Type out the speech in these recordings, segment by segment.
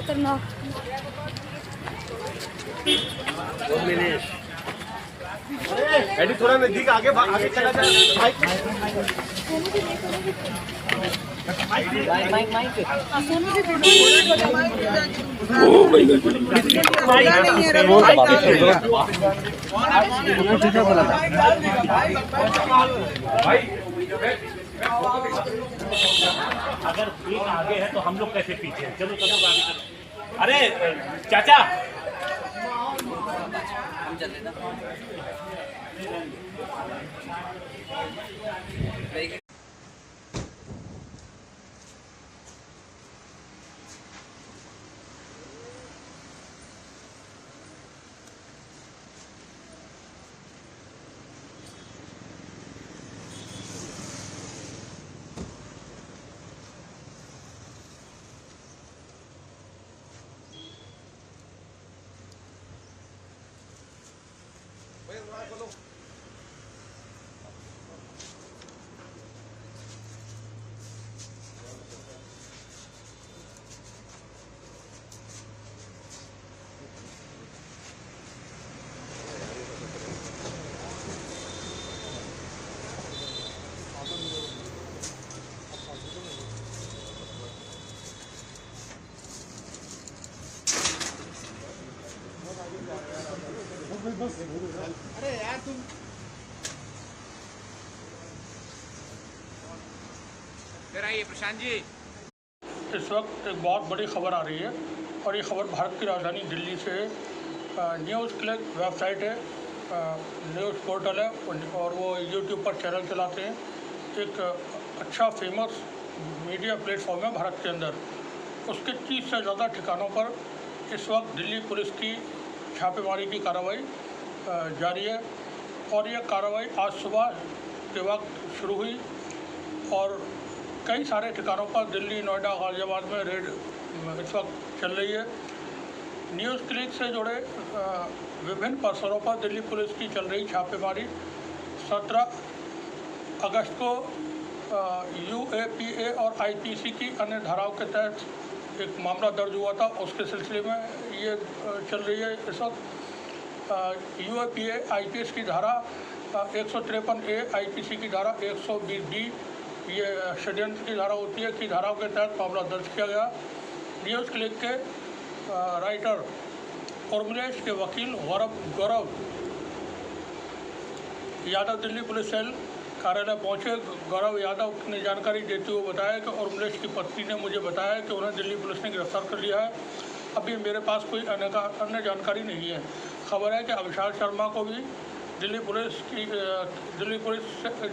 खतरनाक। एडी थोड़ा नजदीक आगे आगे चला जा। अगर एक आगे है तो हम लोग कैसे पीछे हैं? चलो चलो आगे चलो। अरे चाचा अरे यार तुम फिर आइए प्रशांत जी। इस वक्त एक बहुत बड़ी खबर आ रही है और ये खबर भारत की राजधानी दिल्ली से न्यूज़ क्लिक वेबसाइट है, न्यूज़ पोर्टल है और वो यूट्यूब पर चैनल चलाते हैं। एक अच्छा फेमस मीडिया प्लेटफॉर्म है भारत के अंदर। उसके 30 से ज़्यादा ठिकानों पर इस वक्त दिल्ली पुलिस की छापेमारी की कार्रवाई जारी है और यह कार्रवाई आज सुबह के वक्त शुरू हुई और कई सारे ठिकानों पर दिल्ली, नोएडा, गाज़ियाबाद में रेड इस वक्त चल रही है। न्यूज़ क्लिक से जुड़े विभिन्न परिसरों पर दिल्ली पुलिस की चल रही छापेमारी 17 अगस्त को UAPA और IPC की अन्य धाराओं के तहत एक मामला दर्ज हुआ था, उसके सिलसिले में ये चल रही है। इस वक्त UAPA IPS की धारा 153A, IPC की धारा 120D, ये षड्यंत्र की धारा होती है कि धाराओं के तहत मामला दर्ज किया गया। न्यूज़ क्लिक के राइटर उर्मिलेश के वकील गौरव यादव दिल्ली पुलिस सेल कार्यालय पहुंचे। गौरव यादव ने जानकारी देते हुए बताया कि उर्मिलेश की पत्नी ने मुझे बताया कि उन्हें दिल्ली पुलिस ने गिरफ्तार कर लिया है। अभी मेरे पास कोई अन्य जानकारी नहीं है। खबर है कि अभिषाल शर्मा को भी दिल्ली पुलिस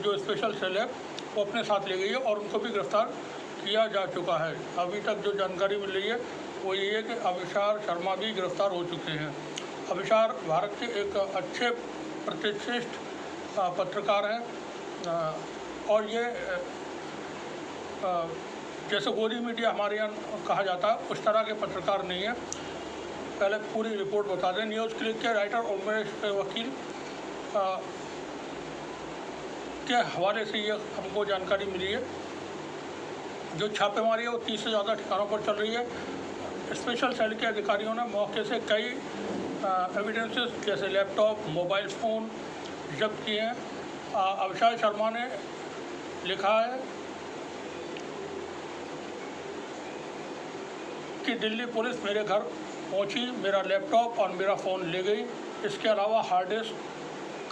जो स्पेशल सेल है वो अपने साथ ले गई है और उनको भी गिरफ्तार किया जा चुका है। अभी तक जो जानकारी मिल रही है वो ये है कि अभिषाल शर्मा भी गिरफ्तार हो चुके हैं। अभिषाल भारत के एक अच्छे प्रतिष्ठित पत्रकार हैं और ये जैसे गोदी मीडिया हमारे यहाँ कहा जाता है उस तरह के पत्रकार नहीं है। पहले पूरी रिपोर्ट बता दें। न्यूज़ क्लिक के राइटर उर्मिलेश के वकील के हवाले से ये हमको जानकारी मिली है। जो छापेमारी है वो 30 से ज़्यादा ठिकानों पर चल रही है। स्पेशल सेल के अधिकारियों ने मौके से कई एविडेंसेस जैसे लैपटॉप, मोबाइल फ़ोन जब्त किए हैं। अभिषाल शर्मा ने लिखा है कि दिल्ली पुलिस मेरे घर पहुंची, मेरा लैपटॉप और मेरा फ़ोन ले गई। इसके अलावा हार्ड डिस्क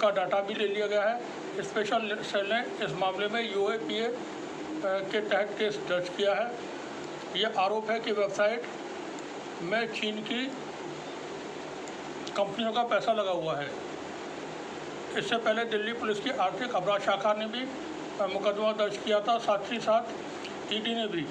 का डाटा भी ले लिया गया है। स्पेशल सेल ने इस मामले में UAPA के तहत केस दर्ज किया है। यह आरोप है कि वेबसाइट में चीन की कंपनियों का पैसा लगा हुआ है। इससे पहले दिल्ली पुलिस की आर्थिक अपराध शाखा ने भी मुकदमा दर्ज किया था। साथ ही साथ ED ने भी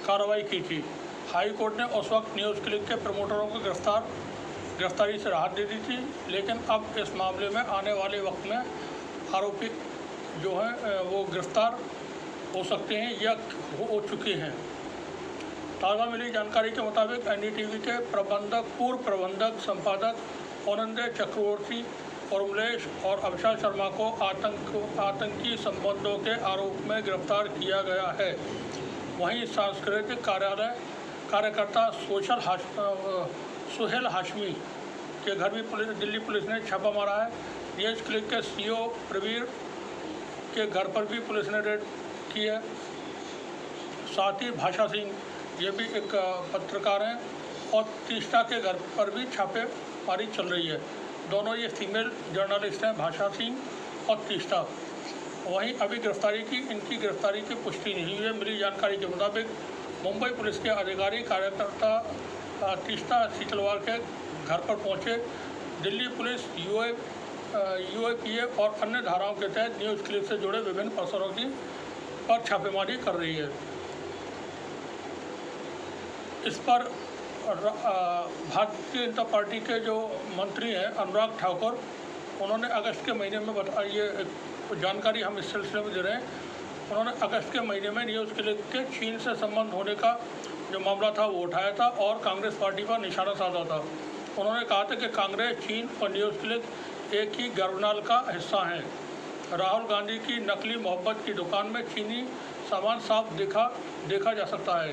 कार्रवाई की थी। हाई कोर्ट ने उस वक्त न्यूज़ क्लिक के प्रमोटरों को गिरफ्तारी से राहत दे दी थी, लेकिन अब इस मामले में आने वाले वक्त में आरोपी जो हैं वो गिरफ्तार हो सकते हैं या हो चुके हैं। ताज़ा मिली जानकारी के मुताबिक NDTV के पूर्व प्रबंधक संपादक आनंद चक्रवर्ती, उर्मिलेश और अभिषाल शर्मा को आतंकी संबंधों के आरोप में गिरफ्तार किया गया है। वहीं सांस्कृतिक कार्यकर्ता सोहेल हाशमी के घर भी दिल्ली पुलिस ने छापा मारा है। न्यूज़ क्लिक के CEO प्रवीर के घर पर भी पुलिस ने रेड की है। साथ ही भाषा सिंह, ये भी एक पत्रकार हैं, और तीस्ता के घर पर भी छापेमारी चल रही है। दोनों ये फीमेल जर्नलिस्ट हैं, भाषा सिंह और तीस्ता। वहीं अभी इनकी गिरफ्तारी की पुष्टि नहीं हुई है। मिली जानकारी के मुताबिक मुंबई पुलिस के अधिकारी कार्यकर्ता तीस्ता सीतलवार के घर पर पहुंचे। दिल्ली पुलिस UAPA और अन्य धाराओं के तहत न्यूज़ क्लिक से जुड़े विभिन्न अफसरों की पर छापेमारी कर रही है। इस पर भारतीय जनता पार्टी के जो मंत्री हैं अनुराग ठाकुर, उन्होंने अगस्त के महीने में ये जानकारी हम इस सिलसिले में दे रहे हैं। उन्होंने अगस्त के महीने में न्यूज़ क्लिक के चीन से संबंध होने का जो मामला था वो उठाया था और कांग्रेस पार्टी पर निशाना साधा था। उन्होंने कहा था कि कांग्रेस, चीन और न्यूज़ क्लिक एक ही गर्भनाल का हिस्सा हैं। राहुल गांधी की नकली मोहब्बत की दुकान में चीनी सामान साफ देखा जा सकता है।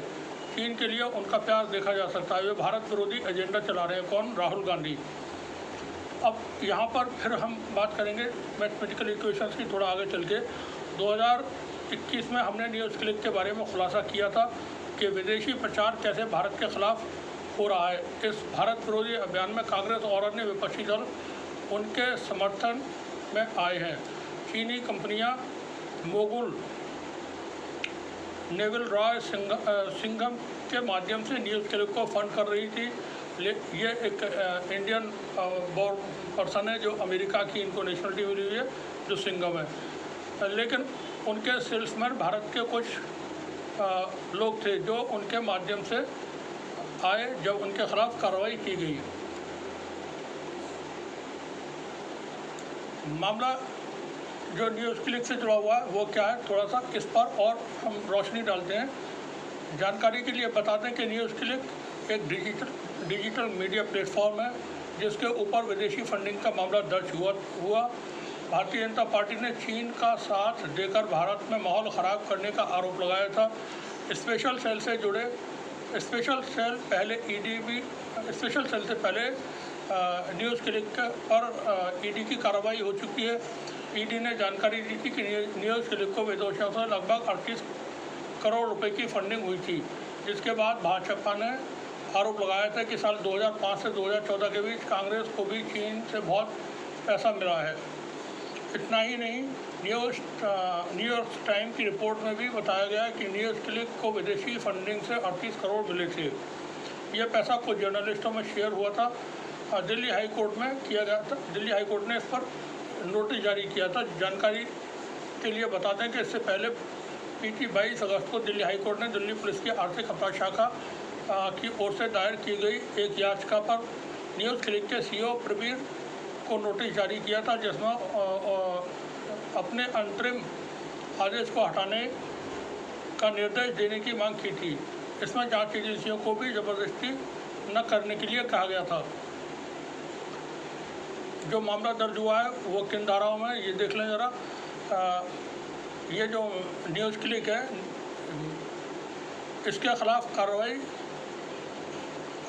चीन के लिए उनका प्यार देखा जा सकता है। वे भारत विरोधी एजेंडा चला रहे हैं। कौन? राहुल गांधी। अब यहाँ पर फिर हम बात करेंगे मैथमेटिकल इक्वेशंस की थोड़ा आगे चल के। 2021 में हमने न्यूज़ क्लिक के बारे में खुलासा किया था कि विदेशी प्रचार कैसे भारत के खिलाफ हो रहा है। इस भारत विरोधी अभियान में कांग्रेस और अन्य विपक्षी दल उनके समर्थन में आए हैं। चीनी कंपनियां मोगुल नेवल रॉय सिंघम के माध्यम से न्यूज़ क्लिक को फंड कर रही थी। ये एक इंडियन बॉर्न पर्सन है जो अमेरिका की इनको नेशनलिटी मिली हुई है, जो सिंघम है। लेकिन उनके सेल्समैन भारत के कुछ लोग थे जो उनके माध्यम से आए जब उनके खिलाफ कार्रवाई की गई। मामला जो न्यूज़ क्लिक से जुड़ा हुआ है वो क्या है, थोड़ा सा इस पर और हम रोशनी डालते हैं। जानकारी के लिए बताते हैं कि न्यूज़ क्लिक एक डिजिटल मीडिया प्लेटफॉर्म है जिसके ऊपर विदेशी फंडिंग का मामला दर्ज हुआ। भारतीय जनता पार्टी ने चीन का साथ देकर भारत में माहौल ख़राब करने का आरोप लगाया था। स्पेशल सेल से पहले न्यूज़ क्लिक पर ईडी की कार्रवाई हो चुकी है। ईडी ने जानकारी दी थी कि न्यूज़ क्लिक को विदेशों से लगभग 38 करोड़ रुपए की फंडिंग हुई थी, जिसके बाद भाजपा ने आरोप लगाया था कि साल 2005 से 2014 के बीच कांग्रेस को भी चीन से बहुत पैसा मिला है। इतना ही नहीं, न्यूयॉर्क टाइम की रिपोर्ट में भी बताया गया है कि न्यूज़ क्लिक को विदेशी फंडिंग से 38 करोड़ मिले थे। यह पैसा कुछ जर्नलिस्टों में शेयर हुआ था। दिल्ली हाई कोर्ट में किया गया था। दिल्ली हाई कोर्ट ने इस पर नोटिस जारी किया था। जानकारी के लिए बताते हैं कि इससे पहले 22 अगस्त को दिल्ली हाई कोर्ट ने दिल्ली पुलिस की आर्थिक अपराध शाखा की ओर से दायर की गई एक याचिका पर न्यूज़ क्लिक के CEO प्रवीर को नोटिस जारी किया था, जिसमें अपने अंतरिम आदेश को हटाने का निर्देश देने की मांग की थी। इसमें जांच एजेंसियों को भी ज़बरदस्ती न करने के लिए कहा गया था। जो मामला दर्ज हुआ है वो किन धाराओं में, ये देख लें ज़रा। ये जो न्यूज़ क्लिक है इसके खिलाफ कार्रवाई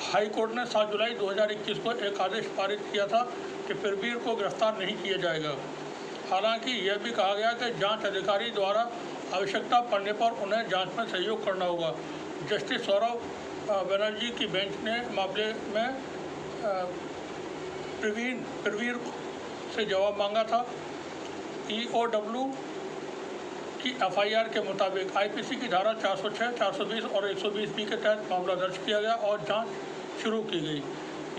हाई कोर्ट ने 7 जुलाई 2021 को एक आदेश पारित किया था कि प्रवीर को गिरफ्तार नहीं किया जाएगा। हालांकि यह भी कहा गया कि जांच अधिकारी द्वारा आवश्यकता पड़ने पर उन्हें जांच में सहयोग करना होगा। जस्टिस सौरव बनर्जी की बेंच ने मामले में प्रवीर से जवाब मांगा था। EOW की FIR के मुताबिक IPC की धारा 406, 420 और 120B के तहत मामला दर्ज किया गया और जांच शुरू की गई।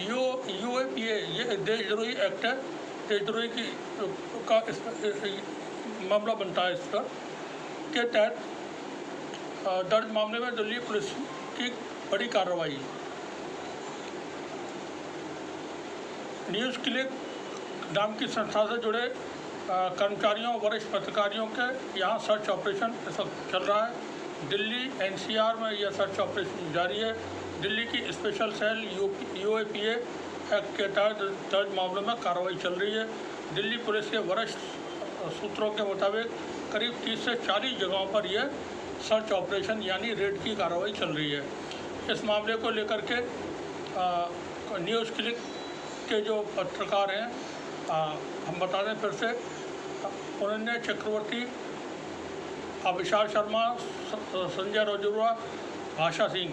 UAPA ये देशद्रोही एक्ट है, देशद्रोही का मामला बनता है। इस पर के तहत दर्ज मामले में दिल्ली पुलिस की बड़ी कार्रवाई। न्यूज़ क्लिक नाम की संस्था से जुड़े कर्मचारियों, वरिष्ठ पत्रकारियों के यहाँ सर्च ऑपरेशन इस वक्त चल रहा है। दिल्ली NCR में यह सर्च ऑपरेशन जारी है। दिल्ली की स्पेशल सेल UAPA एक्ट के तहत दर्ज मामलों में कार्रवाई चल रही है। दिल्ली पुलिस के वरिष्ठ सूत्रों के मुताबिक करीब 30 से 40 जगहों पर यह सर्च ऑपरेशन यानी रेड की कार्रवाई चल रही है। इस मामले को लेकर के न्यूज़ क्लिक के जो पत्रकार हैं, हम बता दें फिर से, अनन्या चक्रवर्ती, विशाल शर्मा, संजय राजौरा, भाषा सिंह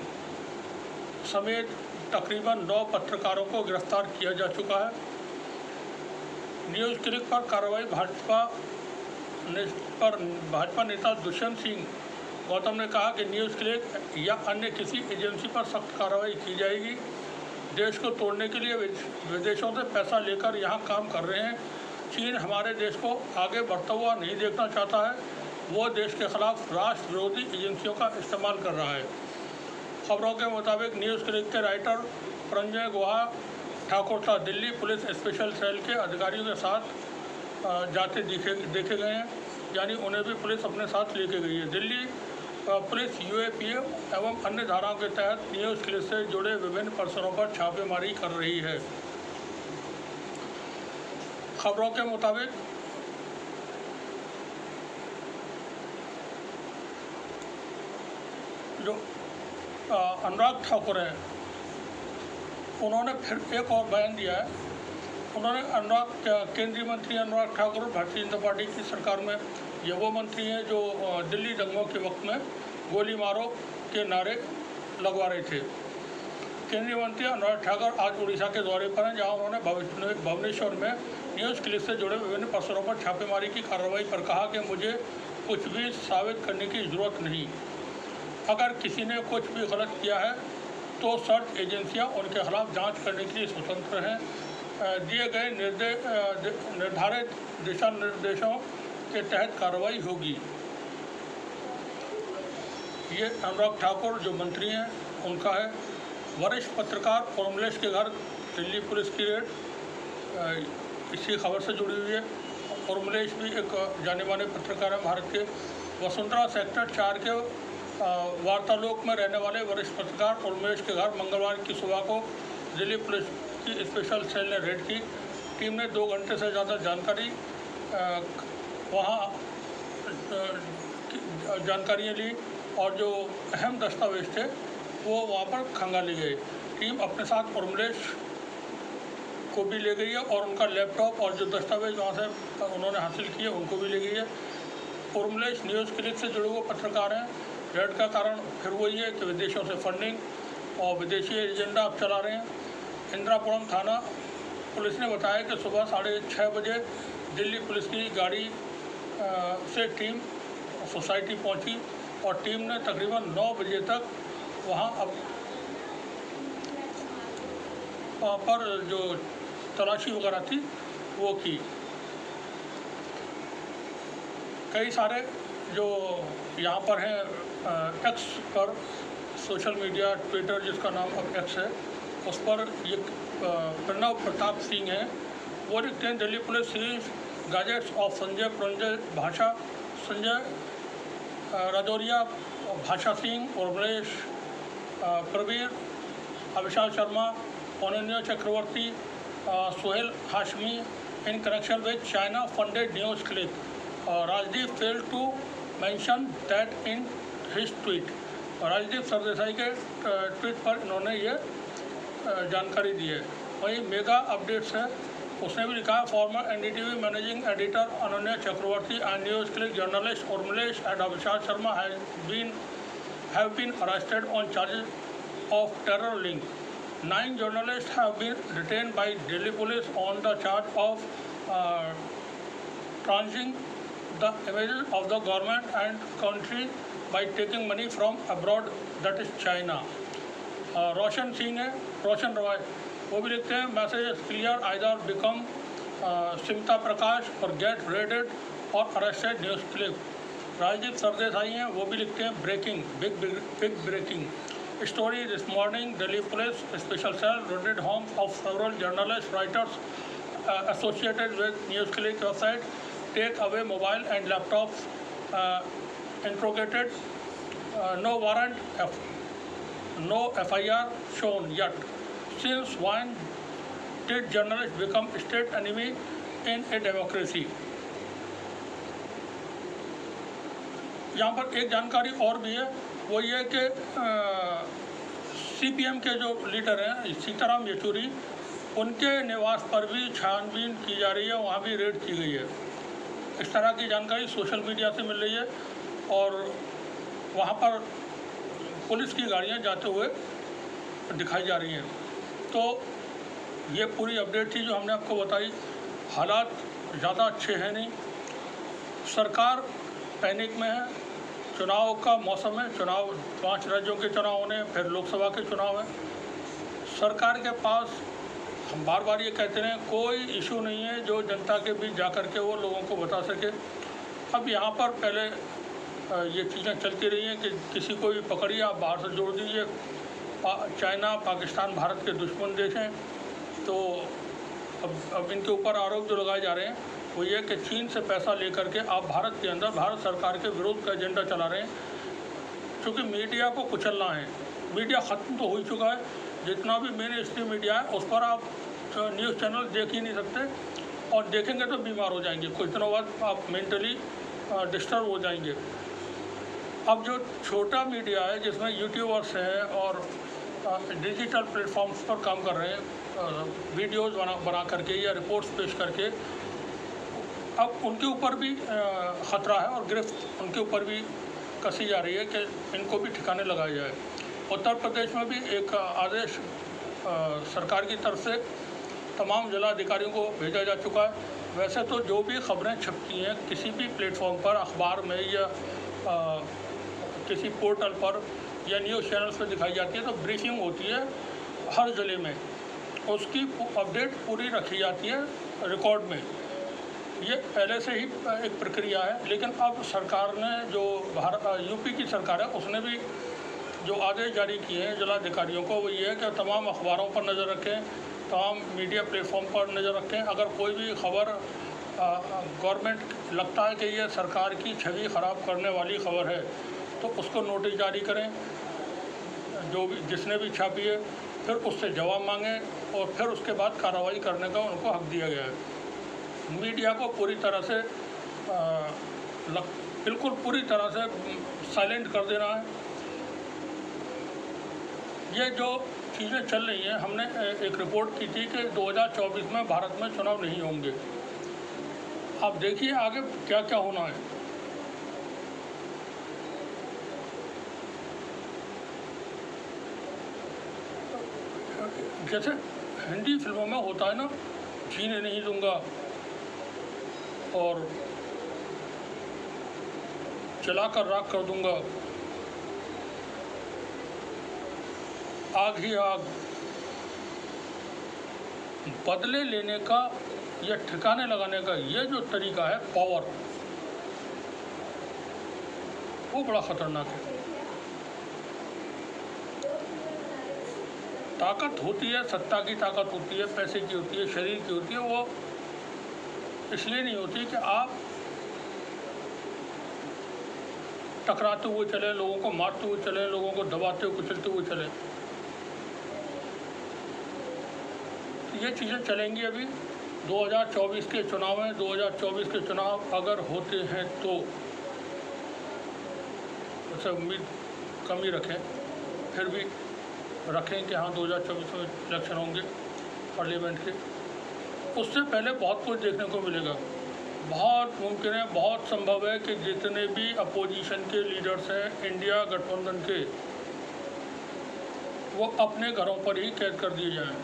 समेत तकरीबन 9 पत्रकारों को गिरफ्तार किया जा चुका है। न्यूज़ क्लिक पर कार्रवाई भाजपा नेता दुष्यंत सिंह गौतम ने कहा कि न्यूज़ क्लिक या अन्य किसी एजेंसी पर सख्त कार्रवाई की जाएगी। देश को तोड़ने के लिए विदेशों से पैसा लेकर यहाँ काम कर रहे हैं। चीन हमारे देश को आगे बढ़ता हुआ नहीं देखना चाहता है, वो देश के खिलाफ राष्ट्र विरोधी एजेंसियों का इस्तेमाल कर रहा है। खबरों के मुताबिक न्यूज़ क्लिक के writer Paranjoy Guha Thakur Delhi police special cell के अधिकारियों के साथ जाते देखे गए हैं, यानी उन्हें भी पुलिस अपने साथ लेके गई है। दिल्ली पुलिस यूएपीए एवं अन्य धाराओं के तहत न्यूज़ क्लिक से जुड़े विभिन्न पर्सनों पर छापेमारी कर रही है। खबरों के मुताबिक जो अनुराग ठाकुर हैं, उन्होंने फिर एक और बयान दिया है। उन्होंने केंद्रीय मंत्री अनुराग ठाकुर भारतीय जनता पार्टी की सरकार में ये वो मंत्री हैं जो दिल्ली दंगों के वक्त में गोली मारो के नारे लगवा रहे थे। केंद्रीय मंत्री अनुराग ठाकुर आज उड़ीसा के दौरे पर हैं, जहां उन्होंने भुवनेश्वर में न्यूज़ क्लिक से जुड़े विभिन्न पर्सनों पर छापेमारी की कार्रवाई पर कहा कि मुझे कुछ भी साबित करने की ज़रूरत नहीं। अगर किसी ने कुछ भी गलत किया है तो सर्च एजेंसियां उनके खिलाफ जांच करने के लिए स्वतंत्र हैं। दिए गए निर्धारित दिशा निर्देशों के तहत कार्रवाई होगी। ये अनुराग ठाकुर जो मंत्री हैं उनका है। वरिष्ठ पत्रकार उर्मिलेश के घर दिल्ली पुलिस की रेड इसी खबर से जुड़ी हुई है। उर्मिलेश भी एक जाने माने पत्रकार हैं भारत के। वसुंधरा सेक्टर 4 के वार्तालोक में रहने वाले वरिष्ठ पत्रकार उर्मिलेश के घर मंगलवार की सुबह को दिल्ली पुलिस की स्पेशल सेल ने रेड की। टीम ने 2 घंटे से ज़्यादा जानकारियाँ ली और जो अहम दस्तावेज थे वो वहाँ पर खंगाले गए। टीम अपने साथ उर्मिलेश को भी ले गई है और उनका लैपटॉप और जो दस्तावेज वहाँ से उन्होंने हासिल किए उनको भी ले गई है। उर्मिलेश न्यूज़ क्लिक से जुड़े हुए पत्रकार हैं। रेड का कारण फिर वही है कि विदेशों से फंडिंग और विदेशी एजेंडा आप चला रहे हैं। इंदिरापुरम थाना पुलिस ने बताया कि सुबह 6:30 बजे दिल्ली पुलिस की गाड़ी से टीम सोसाइटी पहुंची और टीम ने तकरीबन 9 बजे तक वहां पर जो तलाशी वगैरह थी वो की। कई सारे जो यहाँ पर हैं एक्स पर सोशल मीडिया ट्विटर जिसका नाम अब एक्स है, उस पर ये प्रणव प्रताप सिंह हैं। वो लिखते हैं Delhi police series gadgets of Sanjay Rajouria, Bhasha Singh, Urmilesh, Pravir, Vishal Sharma, Ananya Chakraborty, Sohail Hashmi in connection with China funded news click. Rajdeep failed to mention that in his tweet. Rajdeep Sardesai के ट्वीट पर इन्होंने ये जानकारी दी है। वहीं मेगा अपडेट्स है, उसने भी लिखा है former NDTV managing editor Ananya Chakraborty and news click journalist Urmilesh and Vishal Sharma have been arrested on charges of terror link. 9 journalists have been detained by Delhi police on the charge of transmitting the images of the government and country by taking money from abroad, that is China. Roshan Singh है, रोशन रॉय, वो भी लिखते हैं message clear either become Smita Prakash और get raided और arrested news click. Rajdeep Sardesai हैं, वो भी लिखते हैं breaking big breaking story this morning Delhi police special cell raided homes of several journalists writers associated with news click website, take away mobile and laptops, interrogated, no warrant, no FIR shown yet. Since when did journalists become state enemy in a democracy? यहाँ पर एक जानकारी और भी है, वो ये कि सीपीएम के जो लीडर हैं सीताराम येचुरी, उनके निवास पर भी छानबीन की जा रही है, वहाँ भी रेड की गई है। इस तरह की जानकारी सोशल मीडिया से मिल रही है और वहाँ पर पुलिस की गाड़ियाँ जाते हुए दिखाई जा रही हैं। तो ये पूरी अपडेट थी जो हमने आपको बताई। हालात ज़्यादा अच्छे हैं नहीं, सरकार पैनिक में है, चुनाव का मौसम है, चुनाव 5 राज्यों के चुनाव होने, फिर लोकसभा के चुनाव हैं। सरकार के पास हम बार बार ये कहते हैं कोई इशू नहीं है जो जनता के बीच जा कर के वो लोगों को बता सके। अब यहाँ पर पहले ये चीज़ें चलती रही हैं कि किसी को भी पकड़िए, आप बाहर से जोड़ दीजिए। चाइना, पाकिस्तान भारत के दुश्मन देश हैं। तो अब इनके ऊपर आरोप जो लगाए जा रहे हैं वो ये कि चीन से पैसा लेकर के आप भारत के अंदर भारत सरकार के विरोध का एजेंडा चला रहे हैं। क्योंकि मीडिया को कुचलना है, मीडिया ख़त्म तो हो ही चुका है। जितना भी मेन स्ट्रीम मीडिया है उस पर आप न्यूज़ चैनल देख ही नहीं सकते, और देखेंगे तो बीमार हो जाएंगे, कुछ दिनों बाद आप मेंटली डिस्टर्ब हो जाएंगे। अब जो छोटा मीडिया है जिसमें यूट्यूबर्स हैं और डिजिटल प्लेटफॉर्म्स पर काम कर रहे हैं, वीडियोज़ बना करके या रिपोर्ट्स पेश करके, अब उनके ऊपर भी ख़तरा है और गिरफ्त उनके ऊपर भी कसी जा रही है कि इनको भी ठिकाने लगाया जाए। उत्तर प्रदेश में भी एक आदेश सरकार की तरफ से तमाम जिलाधिकारियों को भेजा जा चुका है। वैसे तो जो भी खबरें छपती हैं किसी भी प्लेटफॉर्म पर, अखबार में या किसी पोर्टल पर या न्यूज़ चैनल्स पर दिखाई जाती है तो ब्रीफिंग होती है हर ज़िले में, उसकी अपडेट पूरी रखी जाती है रिकॉर्ड में। ये पहले से ही एक प्रक्रिया है, लेकिन अब सरकार ने जो यूपी की सरकार है उसने भी जो आदेश जारी किए हैं जिलाधिकारियों को वो ये है कि तमाम अखबारों पर नज़र रखें, तमाम मीडिया प्लेटफॉर्म पर नज़र रखें। अगर कोई भी खबर गवर्नमेंट लगता है कि ये सरकार की छवि ख़राब करने वाली खबर है तो उसको नोटिस जारी करें, जो भी जिसने भी छापी है, फिर उससे जवाब मांगें और फिर उसके बाद कार्रवाई करने का उनको हक दिया गया है। मीडिया को पूरी तरह से बिल्कुल पूरी तरह से साइलेंट कर देना है। ये जो चीज़ें चल रही हैं, हमने एक रिपोर्ट की थी कि 2024 में भारत में चुनाव नहीं होंगे। आप देखिए आगे क्या क्या होना है। जैसे हिंदी फिल्मों में होता है ना, जीने नहीं दूंगा और चलाकर राख कर दूंगा, आग ही आग। बदले लेने का या ठिकाने लगाने का ये जो तरीका है पावर, वो बड़ा ख़तरनाक है। ताकत होती है, सत्ता की ताकत होती है, पैसे की होती है, शरीर की होती है, वो इसलिए नहीं होती कि आप टकराते हुए चले, लोगों को मारते हुए चले, लोगों को दबाते हुए कुचलते हुए चले। ये चीज़ें चलेंगी अभी 2024 के चुनाव में। 2024 के चुनाव अगर होते हैं तो उसे उम्मीद कम ही रखें, फिर भी रखें कि हाँ 2024 में इलेक्शन होंगे पार्लियामेंट के। उससे पहले बहुत कुछ देखने को मिलेगा। बहुत मुमकिन है, बहुत संभव है कि जितने भी अपोजिशन के लीडर्स हैं इंडिया गठबंधन के, वो अपने घरों पर ही कैद कर दिए जाएं।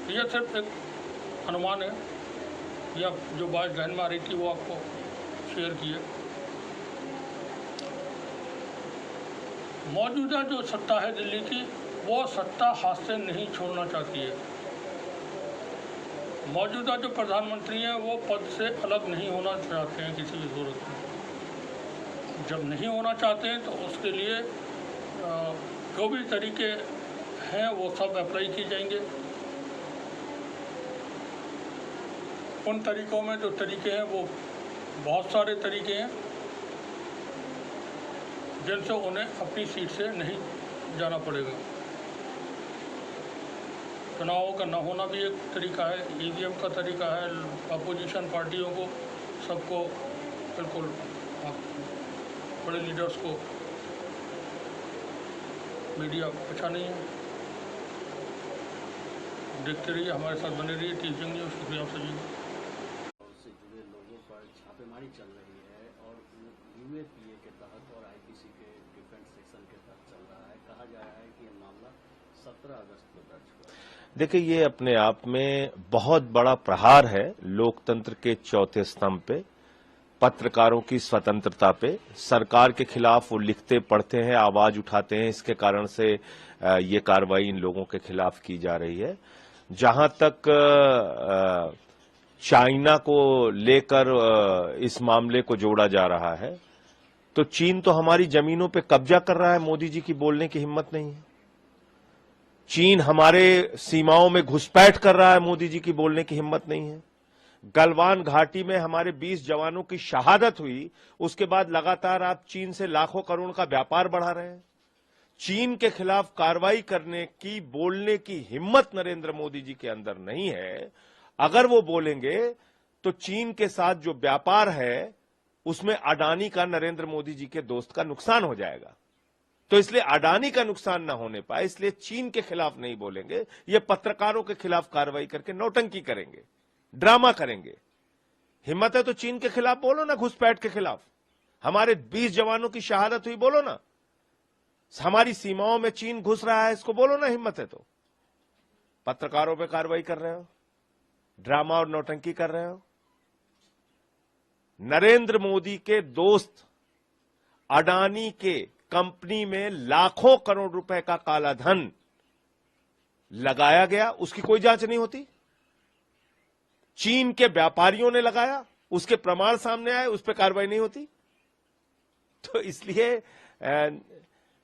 यह सिर्फ एक अनुमान है या जो बात ध्यान में आ रही थी वो आपको शेयर की है। मौजूदा जो सत्ता है दिल्ली की, वो सत्ता हाथ से नहीं छोड़ना चाहती है। मौजूदा जो प्रधानमंत्री हैं वो पद से अलग नहीं होना चाहते हैं किसी भी सूरत में। जब नहीं होना चाहते हैं तो उसके लिए जो भी तरीके हैं वो सब अप्लाई किए जाएंगे। उन तरीक़ों में जो तरीके हैं वो बहुत सारे तरीके हैं जिनसे उन्हें अपनी सीट से नहीं जाना पड़ेगा। चुनावों का न होना भी एक तरीका है, ईवीएम का तरीका है। अपोजिशन पार्टियों को सबको बिल्कुल बड़े लीडर्स को मीडिया अच्छा नहीं है। देखते रहिए, हमारे साथ बने रहिए। टीचिंग न्यूज़, शुक्रिया आप सभी का। से जुड़े लोगों पर छापेमारी चल रही है और यूएपीए के तहत और आईपीसी के डिफेंस सेक्शन के तहत चल रहा है। कहा जा रहा है कि यह मामला 17 अगस्त को दर्ज हुआ। देखिए, ये अपने आप में बहुत बड़ा प्रहार है लोकतंत्र के चौथे स्तंभ पे, पत्रकारों की स्वतंत्रता पे। सरकार के खिलाफ वो लिखते पढ़ते हैं, आवाज उठाते हैं, इसके कारण से ये कार्रवाई इन लोगों के खिलाफ की जा रही है। जहां तक चाइना को लेकर इस मामले को जोड़ा जा रहा है, तो चीन तो हमारी जमीनों पे कब्जा कर रहा है, मोदी जी की बोलने की हिम्मत नहीं है। चीन हमारे सीमाओं में घुसपैठ कर रहा है, मोदी जी की बोलने की हिम्मत नहीं है। गलवान घाटी में हमारे 20 जवानों की शहादत हुई, उसके बाद लगातार आप चीन से लाखों करोड़ का व्यापार बढ़ा रहे हैं। चीन के खिलाफ कार्रवाई करने की, बोलने की हिम्मत नरेंद्र मोदी जी के अंदर नहीं है। अगर वो बोलेंगे तो चीन के साथ जो व्यापार है उसमें अडानी का, नरेंद्र मोदी जी के दोस्त का नुकसान हो जाएगा। तो इसलिए अडानी का नुकसान ना होने पाए, इसलिए चीन के खिलाफ नहीं बोलेंगे। ये पत्रकारों के खिलाफ कार्रवाई करके नौटंकी करेंगे, ड्रामा करेंगे। हिम्मत है तो चीन के खिलाफ बोलो ना, घुसपैठ के खिलाफ। हमारे 20 जवानों की शहादत हुई, बोलो ना। हमारी सीमाओं में चीन घुस रहा है, इसको बोलो ना, हिम्मत है तो। पत्रकारों पे कार्रवाई कर रहे हो, ड्रामा और नौटंकी कर रहे हो। नरेंद्र मोदी के दोस्त अडानी के कंपनी में लाखों करोड़ रुपए का काला धन लगाया गया, उसकी कोई जांच नहीं होती। चीन के व्यापारियों ने लगाया, उसके प्रमाण सामने आए, उस पर कार्रवाई नहीं होती। तो इसलिए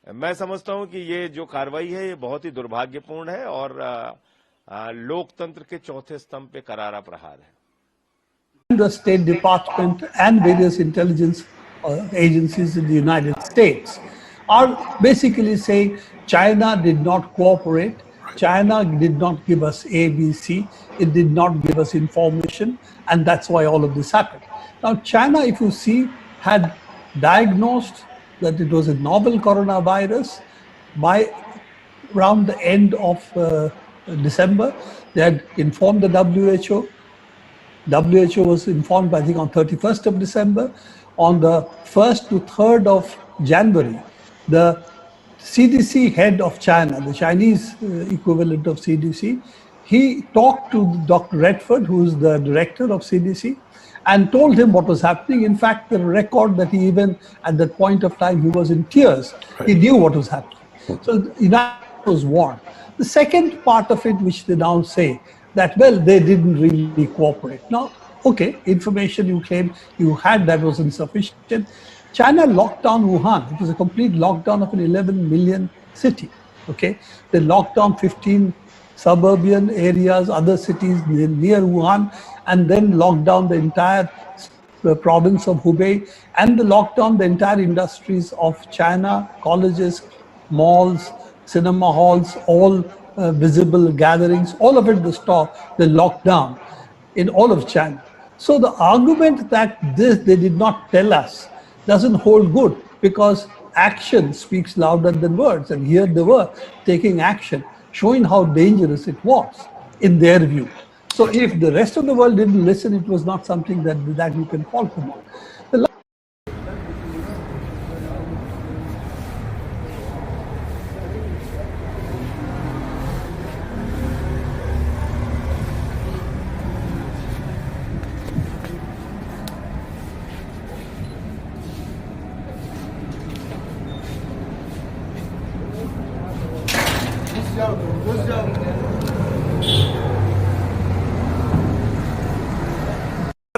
मैं समझता हूं कि ये जो कार्रवाई है ये बहुत ही दुर्भाग्यपूर्ण है और लोकतंत्र के चौथे स्तंभ पे करारा प्रहार है। The State Department and various intelligence agencies in the United States are basically saying China did not cooperate, China did not give us ABC, it did not give us information, and that's why all of this happened. Now, China, if you see, had diagnosed that it was a novel coronavirus by around the end of December. They had informed the WHO. WHO was informed, I think, on 31st of December. On the 1st to 3rd of January, the CDC head of China, the Chinese equivalent of CDC, he talked to Dr. Redford, who is the director of CDC, and told him what was happening. In fact, the record that he even, at that point of time, he was in tears. Right. He knew what was happening. So the United States was warned. The second part of it, which they now say, that, well, they didn't really cooperate. Now, okay, information you claim you had that was insufficient. China locked down Wuhan. It was a complete lockdown of an 11 million city, okay? They locked down 15 suburban areas, other cities near Wuhan, and then locked down the entire province of Hubei, and they locked down the entire industries of China, colleges, malls, cinema halls, all visible gatherings, all of it they locked down in all of China. So the argument that they did not tell us doesn't hold good, because action speaks louder than words, and here they were taking action, showing how dangerous it was in their view. So if the rest of the world didn't listen, it was not something that you can fault them on.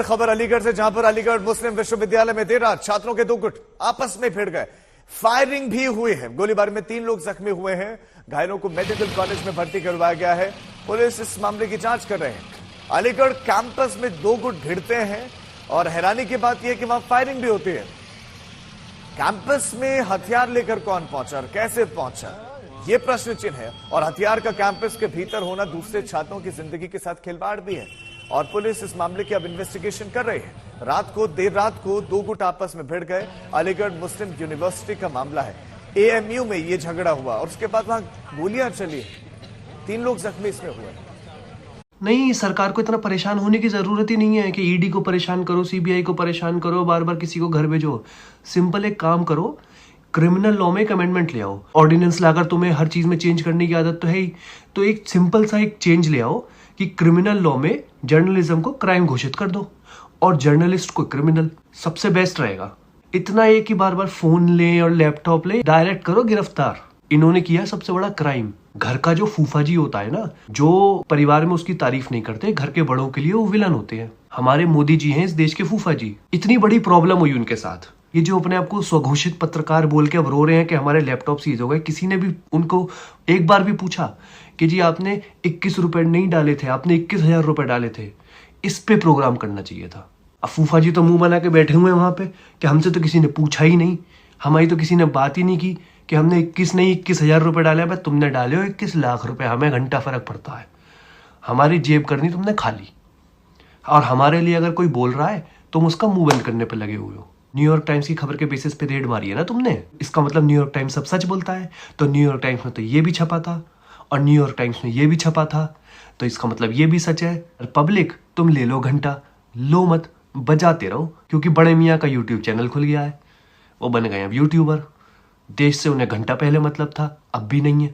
खबर अलीगढ़ से, जहां पर अलीगढ़ मुस्लिम विश्वविद्यालय में देर रात छात्रों के दो गुट आपस में भिड़ गए, फायरिंग भी हुई है। गोलीबारी में 3 लोग जख्मी हुए हैं। घायलों को मेडिकल कॉलेज में भर्ती करवाया गया है। पुलिस इस मामले की जांच कर रहे हैं। अलीगढ़ कैंपस में 2 गुट भिड़ते हैं और हैरानी की बात यह है कि वहां फायरिंग भी होती है। कैंपस में हथियार लेकर कौन पहुंचा और कैसे पहुंचा, यह प्रश्न चिन्ह है। और हथियार का कैंपस के भीतर होना दूसरे छात्रों की जिंदगी के साथ खिलवाड़ भी है। और पुलिस इस मामले की अब इन्वेस्टिगेशन कर रही है। देर रात को 2 गुट आपस में भिड़ गए। अलीगढ़ मुस्लिम यूनिवर्सिटी का मामला है। एएमयू में ये झगड़ा हुआ और उसके बाद वहां गोलियां चली, 3 लोग जख्मी इसमें हुए। नहीं, सरकार को इतना परेशान होने की जरूरत ही नहीं है कि ईडी को परेशान करो, सीबीआई को परेशान करो, बार बार किसी को घर भेजो। सिंपल एक काम करो, क्रिमिनल लॉ में एक अमेंडमेंट ले आओ। ऑर्डिनेंस लाकर तुम्हें हर चीज में चेंज करने की आदत तो है ही, तो एक सिंपल सा एक चेंज ले आओ कि क्रिमिनल लॉ में जर्नलिज्म को क्राइम घोषित कर दो और जर्नलिस्ट को क्रिमिनल। सबसे बेस्ट रहेगा। इतना एक ही बार बार फोन ले और लैपटॉप ले, डायरेक्ट करो गिरफ्तार। इन्होंने किया सबसे बड़ा क्राइम। घर का जो फूफा जी होता है ना, जो परिवार में उसकी तारीफ नहीं करते, घर के बड़ों के लिए वो विलन होते हैं। हमारे मोदी जी हैं इस देश के फूफा जी। इतनी बड़ी प्रॉब्लम हुई उनके साथ। ये जो अपने आप को स्वघोषित पत्रकार बोल के अब रो रहे हैं कि हमारे लैपटॉप सीज हो गए, किसी ने भी उनको एक बार भी पूछा कि जी आपने 21 रुपए नहीं डाले थे, आपने 21,000 रुपए डाले थे, इस पे प्रोग्राम करना चाहिए था। अब फूफा जी तो मुंह बना के बैठे हुए हैं वहां पे कि हमसे तो किसी ने पूछा ही नहीं, हमारी तो किसी ने बात ही नहीं की कि हमने 21,000 रुपए डाले। भाई तुमने डाले हो 21 लाख रुपए, हमें घंटा फर्क पड़ता है। हमारी जेब करनी तुमने खाली, और हमारे लिए अगर कोई बोल रहा है तुम उसका मुंह बंद करने पर लगे हुए हो। न्यूयॉर्क टाइम्स की खबर के बेसिस पे रेड मारी है ना तुमने, इसका मतलब न्यूयॉर्क टाइम्स सब सच बोलता है। तो न्यूयॉर्क टाइम्स में तो ये भी छपा था और न्यूयॉर्क टाइम्स में ये भी छपा था, तो इसका मतलब ये भी सच है। पब्लिक तुम ले लो घंटा, लो मत, बजाते रहो, क्योंकि बड़े मियाँ का यूट्यूब चैनल खुल गया है, वो बन गए अब यूट्यूबर। देश से उन्हें घंटा पहले मतलब था, अब भी नहीं है।